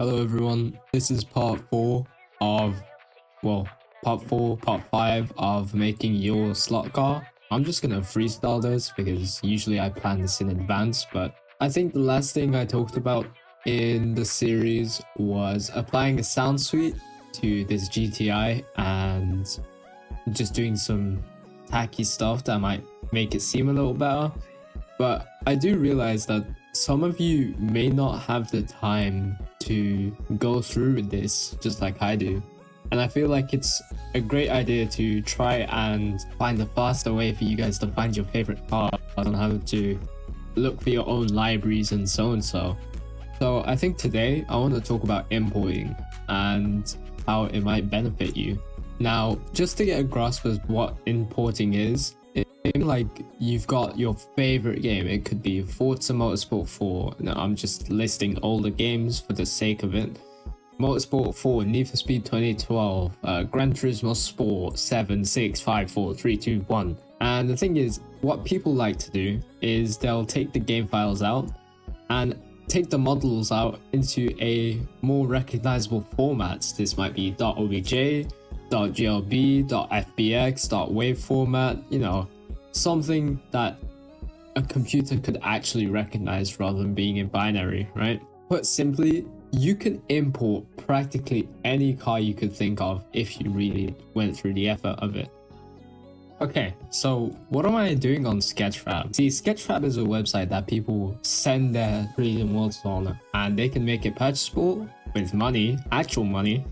Hello everyone, this is part 4 of, part 5 of making your slot car. I'm just gonna freestyle this because usually I plan this in advance, but I think the last thing I talked about in the series was applying a sound suite to this GTI and just doing some tacky stuff that might make it seem a little better. But I do realize that some of you may not have the time to go through with this just like I do. And I feel like it's a great idea to try and find a faster way for you guys to find your favorite cars on how to look for your own libraries and so and so. So I think today I want to talk about importing and how it might benefit you. Now, just to get a grasp of what importing is, like you've got your favorite game. It could be Forza Motorsport 4. Now I'm just listing all the games for the sake of it. Motorsport 4, Need for Speed 2012, Gran Turismo Sport 7, 6, 5, 4, 3, 2, 1. And the thing is, what people like to do is they'll take the game files out and take the models out into a more recognizable format. This might be .obj, .glb, .fbx, .wave format, you know, something that a computer could actually recognize rather than being in binary, right? Put simply, you can import practically any car you could think of if you really went through the effort of it. Okay, so what am I doing on Sketchfab? See, Sketchfab is a website that people send their 3D models on, and they can make it purchasable with money, actual money,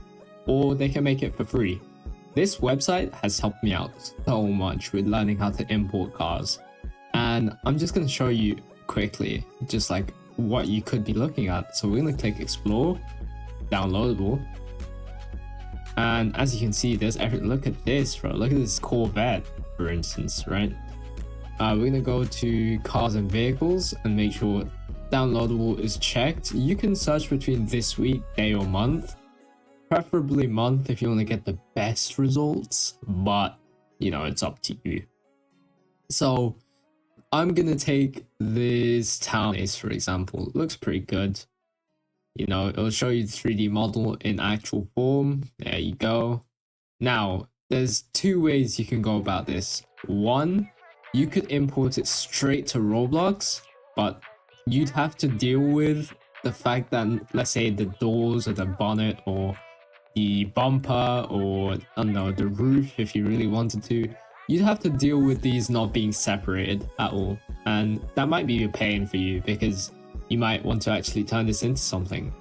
or they can make it for free. This website has helped me out so much with learning how to import cars, and I'm just going to show you quickly just like what you could be looking at. So we're going to click explore, downloadable, and as you can see, there's everything. Look at this, bro. Look at this Corvette, for instance, right? We're going to go to cars and vehicles and make sure downloadable is checked. You can search between this week, day, or month. Preferably month if you want to get the best results, but you know, it's up to you. So I'm gonna take this TownAce, for example. It looks pretty good. You know, it'll show you the 3D model in actual form. There you go. Now, there's two ways you can go about this. One, you could import it straight to Roblox, but you'd have to deal with the fact that, let's say, the doors or the bonnet or the bumper, or I don't know, the roof, if you really wanted to, you'd have to deal with these not being separated at all, and that might be a pain for you because you might want to actually turn this into something.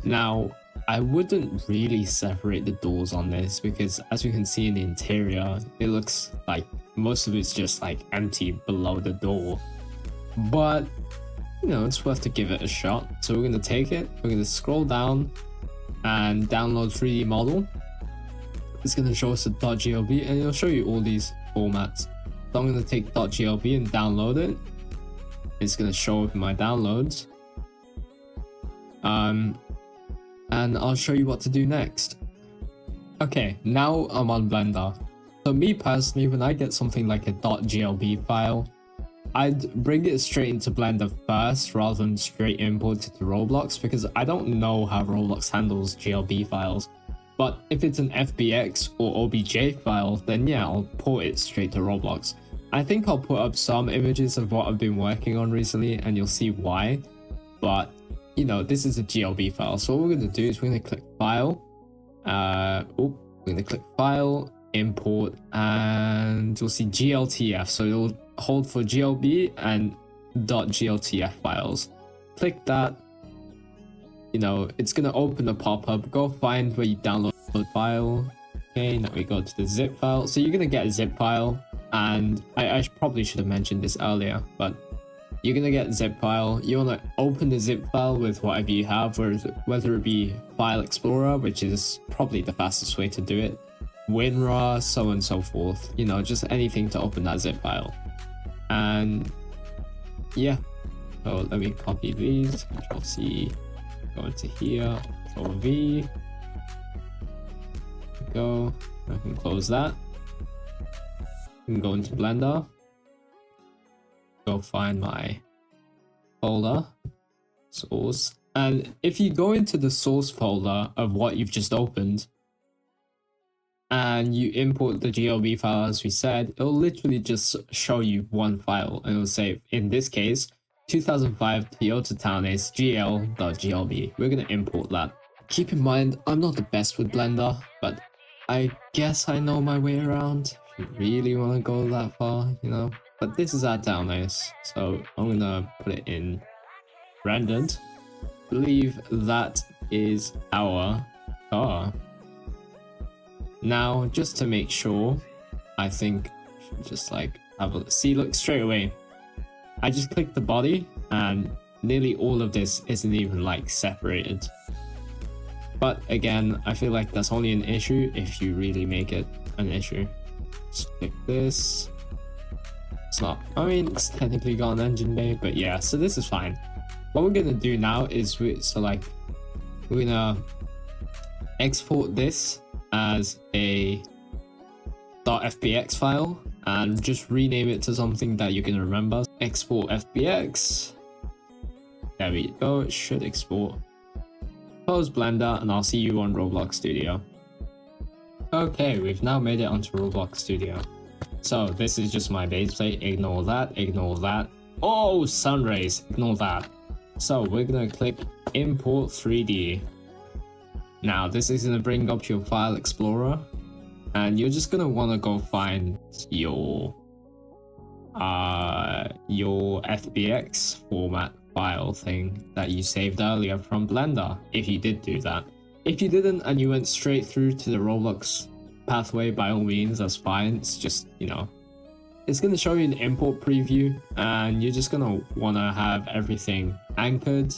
Now, I wouldn't really separate the doors on this because, as you can see in the interior, it looks like most of it's just like empty below the door, but you know, it's worth to give it a shot. So we're going to take it, we're going to scroll down and download 3D model. It's going to show us a .glb, and it'll show you all these formats. So I'm going to take .glb and download it. It's going to show up in my downloads, and I'll show you what to do next. Okay, now I'm on Blender. So me personally, when I get something like a .glb file, I'd bring it straight into Blender first rather than straight import it to Roblox, because I don't know how Roblox handles GLB files. But if it's an FBX or OBJ file, then yeah, I'll port it straight to Roblox. I think I'll put up some images of what I've been working on recently and you'll see why. But, you know, this is a GLB file. So what we're going to do is we're going to click File. We're going to click File, Import, and you'll see GLTF. So it'll hold for GLB and .gltf files. Click that. You know, it's gonna open a pop-up. Go find where you download the file. Okay, now we go to the zip file. So you're gonna get a zip file, and I probably should have mentioned this earlier, but you're gonna get a zip file. You wanna open the zip file with whatever you have, whether it be File Explorer, which is probably the fastest way to do it, WinRAR, so on and so forth. You know, just anything to open that zip file. And yeah, so let me copy these, Control C, go into here, Control V, go, I can close that, I can go into Blender, go find my folder, source, And if you go into the source folder of what you've just opened and you import the GLB file as we said, it'll literally just show you one file and it'll say, in this case, 2005 Toyota TownAce GL.glb. We're going to import that. Keep in mind, I'm not the best with Blender, but I guess I know my way around. If you really want to go that far, you know. But this is our TownAce, so I'm going to put it in rendered. I believe that is our car. Now, just to make sure, I think I should just like have a see. Look, straight away, I just clicked the body and nearly all of this isn't even like separated. But again, I feel like that's only an issue if you really make it an issue. Just click this. It's not, I mean, it's technically got an engine bay, but yeah, so this is fine. What we're gonna do now is we're gonna export this as a .fbx file and just rename it to something that you can remember. Export fbx. There we go, it should export. Close Blender and I'll see you on Roblox Studio. Okay, we've now made it onto Roblox Studio. So this is just my base plate, ignore that, ignore that. Oh, sun rays, ignore that. So we're gonna click import 3D. Now this is gonna bring up your file explorer and you're just gonna wanna go find your FBX format file thing that you saved earlier from Blender, if you did do that. If you didn't and you went straight through to the Roblox pathway, by all means, that's fine. It's just, you know, it's going to show you an import preview and you're just going to want to have everything anchored,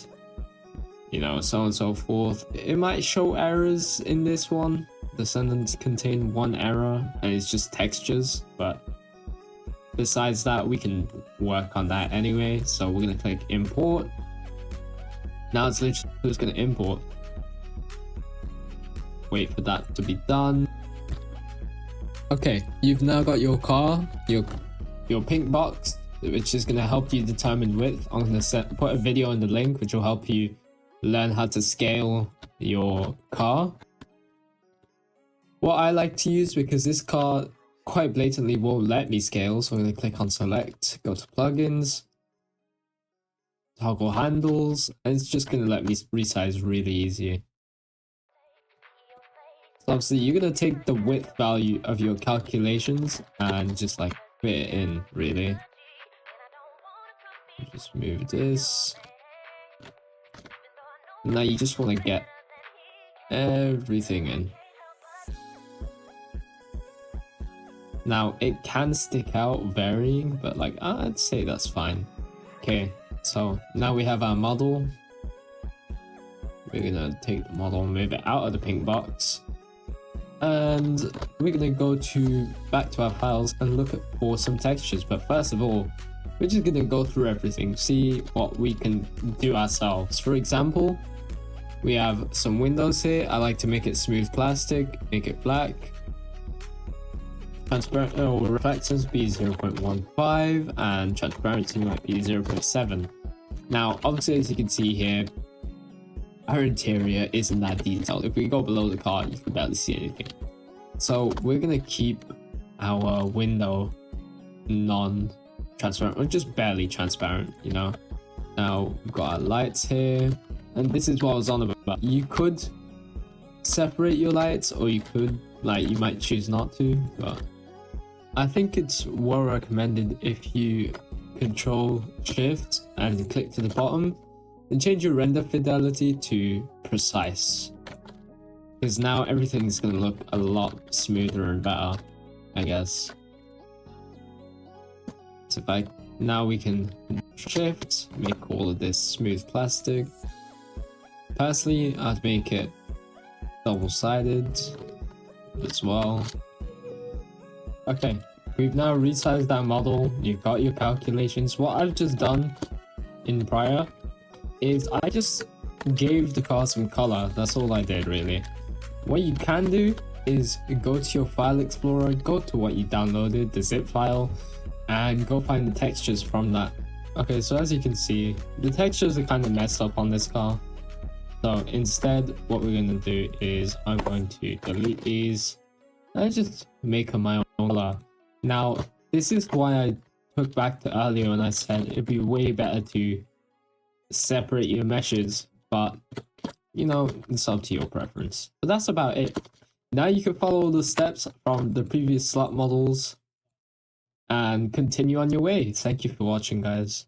you know, so on and so forth. It might show errors in this one. The sentence contained one error and it's just textures, but besides that, we can work on that anyway. So we're going to click import. Now it's literally just going to import. Wait for that to be done. Okay, you've now got your car, your pink box, which is going to help you determine width. I'm going to put a video in the link, which will help you learn how to scale your car. What I like to use, because this car quite blatantly won't let me scale, so I'm going to click on select, go to plugins, toggle handles, and it's just going to let me resize really easy. So obviously you're going to take the width value of your calculations and just like fit it in, really. Just move this. Now you just want to get everything in. Now it can stick out varying, but like I'd say that's fine. Okay, so now we have our model. We're gonna take the model and move it out of the pink box. And we're gonna go back to our files and look for some textures. But first of all, we're just gonna go through everything, see what we can do ourselves. For example, we have some windows here. I like to make it smooth plastic, make it black. Transparent reflectance be 0.15 and transparency might be 0.7. Now, obviously, as you can see here, our interior isn't that detailed. If we go below the car, you can barely see anything. So we're gonna keep our window non-transparent, or just barely transparent, you know. Now we've got our lights here, and this is what I was on about. You could separate your lights, or you could, like, you might choose not to, but I think it's well recommended if you control shift and click to the bottom and change your render fidelity to precise, because now everything's going to look a lot smoother and better, I guess. So now we can shift, make all of this smooth plastic. Personally, I'd make it double-sided as well. Okay, we've now resized that model. You've got your calculations. What I've just done in prior is I just gave the car some color. That's all I did, really. What you can do is go to your file explorer, go to what you downloaded, the zip file, and go find the textures from that. Okay, so as you can see, the textures are kind of messed up on this car. So instead, what we're going to do is I'm going to delete these and just make my own color. Now, this is why I took back to earlier when I said it'd be way better to separate your meshes, but you know, it's up to your preference. But that's about it. Now you can follow the steps from the previous slot models and continue on your way. Thank you for watching, guys.